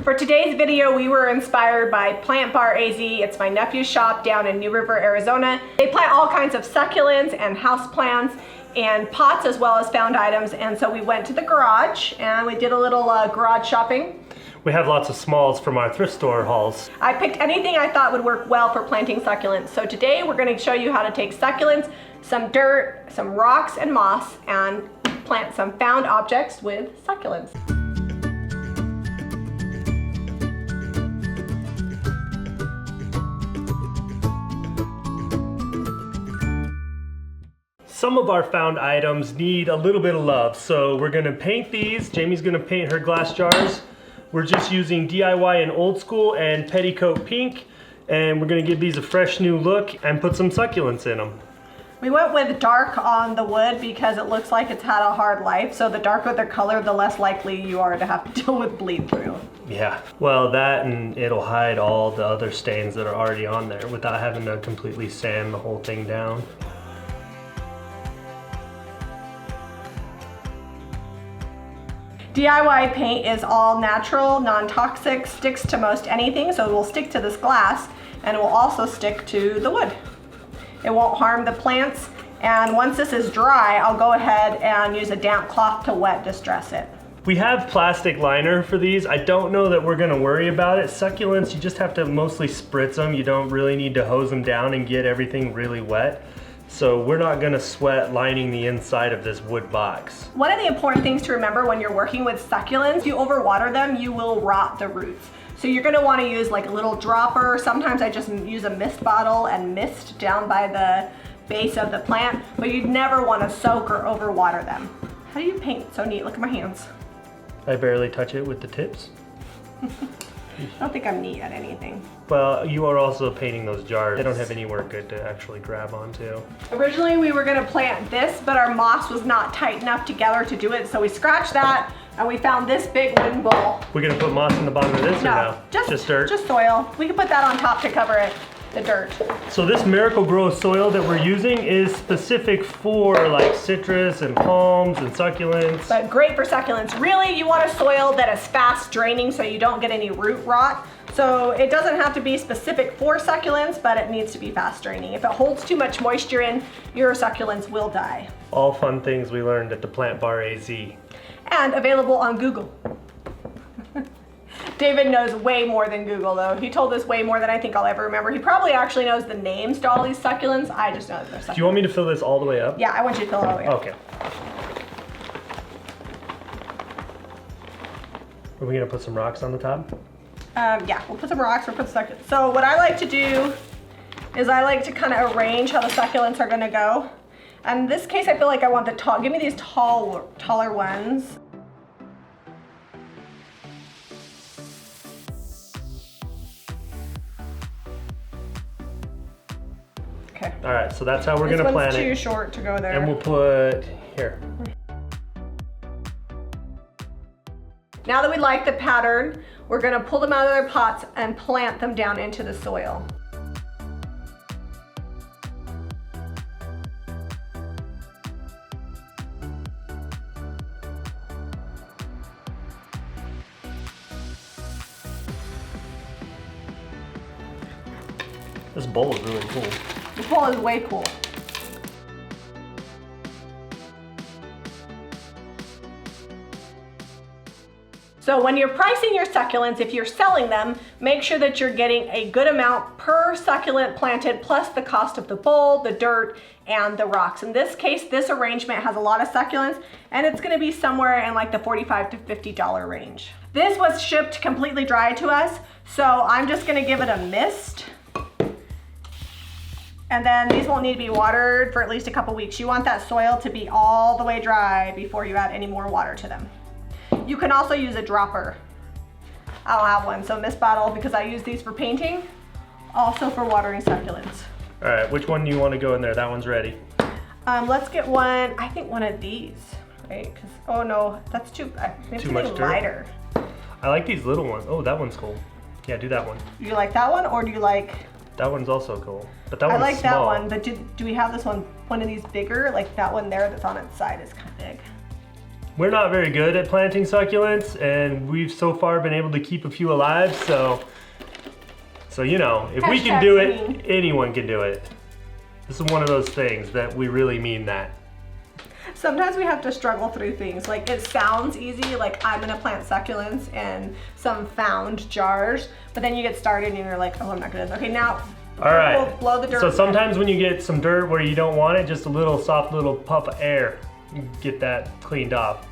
For today's video, we were inspired by Plant Bar AZ. It's my nephew's shop down in New River, Arizona. They plant all kinds of succulents and houseplants and pots as well as found items. And so we went to the garage and we did a little garage shopping. We have lots of smalls from our thrift store hauls. I picked anything I thought would work well for planting succulents. So today we're going to show you how to take succulents, some dirt, some rocks and moss, and plant some found objects with succulents. Some of our found items need a little bit of love, so we're gonna paint these. Jamie's gonna paint her glass jars. We're just using DIY and old school and petticoat pink, and we're gonna give these a fresh new look and put some succulents in them. We went with dark on the wood because it looks like it's had a hard life, so the darker the color, the less likely you are to have to deal with bleed through. Yeah, well that and it'll hide all the other stains that are already on there without having to completely sand the whole thing down. DIY paint is all natural, non-toxic, sticks to most anything, so it will stick to this glass and it will also stick to the wood. It won't harm the plants, and once this is dry, I'll go ahead and use a damp cloth to wet distress it. We have plastic liner for these. I don't know that we're gonna worry about it. Succulents, you just have to mostly spritz them. You don't really need to hose them down and get everything really wet. So we're not gonna sweat lining the inside of this wood box. One of the important things to remember when you're working with succulents, if you overwater them, you will rot the roots. So you're gonna wanna use like a little dropper. Sometimes I just use a mist bottle and mist down by the base of the plant, but you'd never wanna soak or overwater them. How do you paint so neat? Look at my hands. I barely touch it with the tips. I don't think I'm neat at anything. Well, you are also painting those jars. They don't have anywhere good to actually grab onto. Originally we were gonna plant this, but our moss was not tight enough together to do it, so we scratched that and we found this big wooden bowl. We're gonna put moss in the bottom of this or no? Just dirt? Just soil. We can put that on top to cover it, the dirt. So this Miracle Grow soil that we're using is specific for like citrus and palms and succulents. But great for succulents. Really, you want a soil that is fast draining so you don't get any root rot. So it doesn't have to be specific for succulents, but it needs to be fast draining. If it holds too much moisture in, your succulents will die. All fun things we learned at the Plant Bar AZ. And available on Google. David knows way more than Google though. He told us way more than I think I'll ever remember. He probably actually knows the names to all these succulents. I just know that they're succulents. Do you want me to fill this all the way up? Yeah, I want you to fill it all the way up. Okay. Are we gonna put some rocks on the top? Yeah, we'll put some rocks, we'll put succulents. So what I like to do is I like to kind of arrange how the succulents are gonna go. And in this case, I feel like I want the tall, give me these taller ones. Okay. All right, so that's how we're gonna plant it. This one's too short to go there. And we'll put here. Now that we like the pattern, we're gonna pull them out of their pots and plant them down into the soil. This bowl is really cool. This bowl is way cool. So when you're pricing your succulents, if you're selling them, make sure that you're getting a good amount per succulent planted plus the cost of the bowl, the dirt, and the rocks. In this case, this arrangement has a lot of succulents and it's gonna be somewhere in like the $45 to $50 range. This was shipped completely dry to us, so I'm just gonna give it a mist. And then these won't need to be watered for at least a couple weeks. You want that soil to be all the way dry before you add any more water to them. You can also use a dropper. I don't have one, so mist bottle, because I use these for painting, also for watering succulents. All right, which one do you want to go in there? That one's ready. Let's get one, I think one of these, right? Oh no, that's too much dirt. Lighter. I like these little ones. Oh, that one's cool. Yeah, do that one. Do you like that one, or do you like? That one's also cool, but that one's small. I like that one, but do we have this one of these bigger? Like that one there that's on its side is kind of big. We're not very good at planting succulents, and we've so far been able to keep a few alive, so you know, if we can do it, anyone can do it. This is one of those things that we really mean that. Sometimes we have to struggle through things. Like, it sounds easy, like I'm gonna plant succulents in some found jars, but then you get started and you're like, oh, I'm not gonna. Okay, now, all right. Blow the dirt. So sometimes when you get some dirt where you don't want it, just a little soft little puff of air, you get that cleaned off.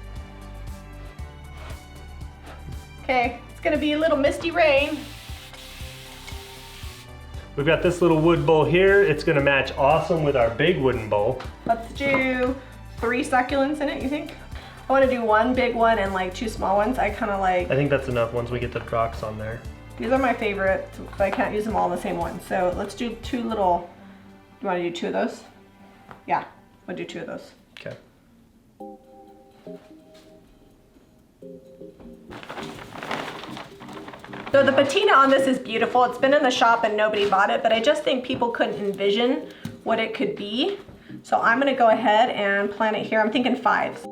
Okay, it's gonna be a little misty rain. We've got this little wood bowl here. It's gonna match awesome with our big wooden bowl. Let's do 3 succulents in it, you think? I wanna do 1 big one and like 2 small ones. I think that's enough once we get the rocks on there. These are my favorite, but I can't use them all in the same one. So let's do 2 little, you wanna do 2 of those? Yeah, we'll do 2 of those. Okay. So the patina on this is beautiful. It's been in the shop and nobody bought it, but I just think people couldn't envision what it could be. So I'm gonna go ahead and plant it here. I'm thinking 5.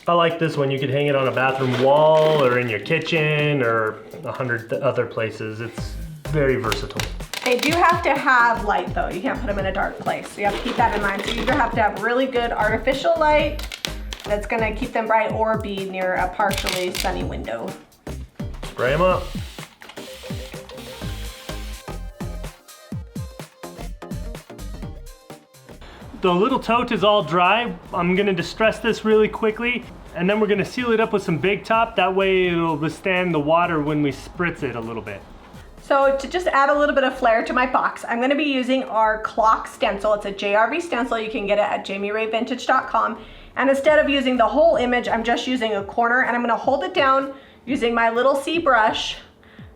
I like this one. You could hang it on a bathroom wall or in your kitchen or 100 other places. It's very versatile. They do have to have light though. You can't put them in a dark place. So you have to keep that in mind. So you either have to have really good artificial light that's gonna keep them bright or be near a partially sunny window. Spray them up. The little tote is all dry. I'm gonna distress this really quickly, and then we're gonna seal it up with some Big Top. That way it'll withstand the water when we spritz it a little bit. So to just add a little bit of flair to my box, I'm gonna be using our clock stencil. It's a JRV stencil. You can get it at jamirayvintage.com. And instead of using the whole image, I'm just using a corner, and I'm gonna hold it down using my little C brush.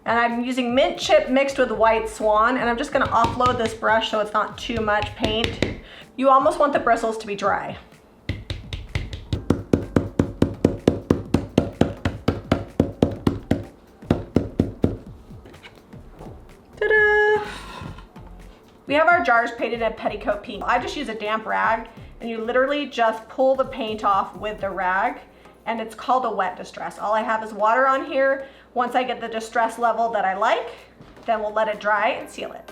And I'm using mint chip mixed with white swan, and I'm just gonna offload this brush so it's not too much paint. You almost want the bristles to be dry. Ta-da! We have our jars painted in petticoat pink. I just use a damp rag, and you literally just pull the paint off with the rag, and it's called a wet distress. All I have is water on here. Once I get the distress level that I like, then we'll let it dry and seal it.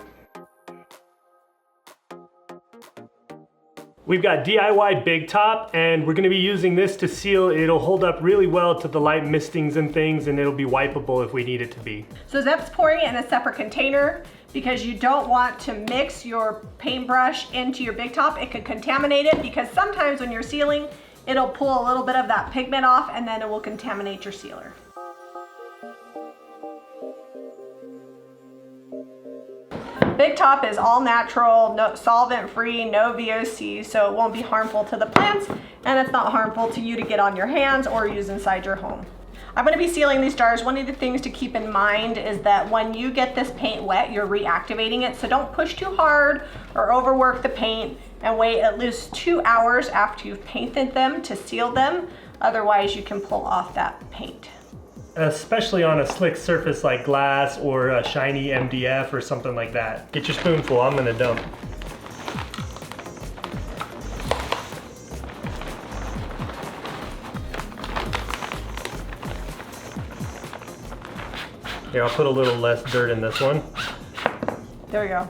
We've got DIY Big Top, and we're gonna be using this to seal. It'll hold up really well to the light mistings and things, and it'll be wipeable if we need it to be. So Zep's pouring it in a separate container because you don't want to mix your paintbrush into your Big Top. It could contaminate it, because sometimes when you're sealing, it'll pull a little bit of that pigment off, and then it will contaminate your sealer. Big Top is all natural, no solvent free, no VOC, so it won't be harmful to the plants, and it's not harmful to you to get on your hands or use inside your home. I'm gonna be sealing these jars. One of the things to keep in mind is that when you get this paint wet, you're reactivating it, so don't push too hard or overwork the paint, and wait at least 2 hours after you've painted them to seal them. Otherwise, you can pull off that paint. Especially on a slick surface like glass or a shiny MDF or something like that. Get your spoonful, I'm gonna dump. Here, I'll put a little less dirt in this one. There we go.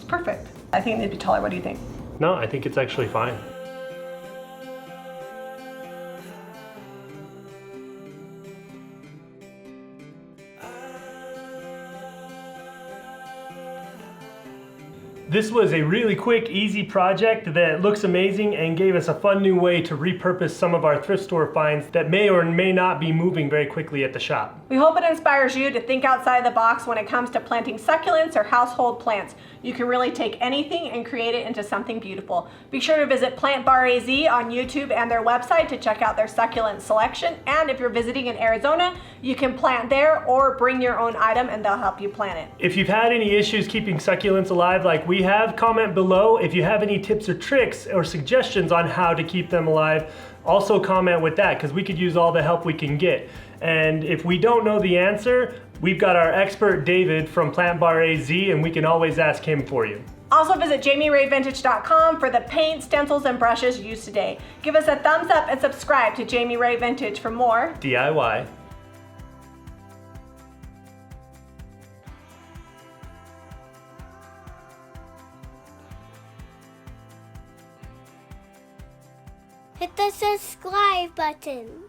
Perfect. I think it needs to be taller. What do you think? No, I think it's actually fine. This was a really quick, easy project that looks amazing and gave us a fun new way to repurpose some of our thrift store finds that may or may not be moving very quickly at the shop. We hope it inspires you to think outside the box when it comes to planting succulents or household plants. You can really take anything and create it into something beautiful. Be sure to visit Plant Bar AZ on YouTube and their website to check out their succulent selection. And if you're visiting in Arizona, you can plant there or bring your own item and they'll help you plant it. If you've had any issues keeping succulents alive like we we have, comment below. If you have any tips or tricks or suggestions on how to keep them alive, also comment with that, because we could use all the help we can get. And if we don't know the answer, we've got our expert David from Plant Bar AZ, and we can always ask him for you. Also visit jamirayvintage.com for the paint, stencils, and brushes used today. Give us a thumbs up and subscribe to Jami Ray Vintage for more DIY. Hit the subscribe button.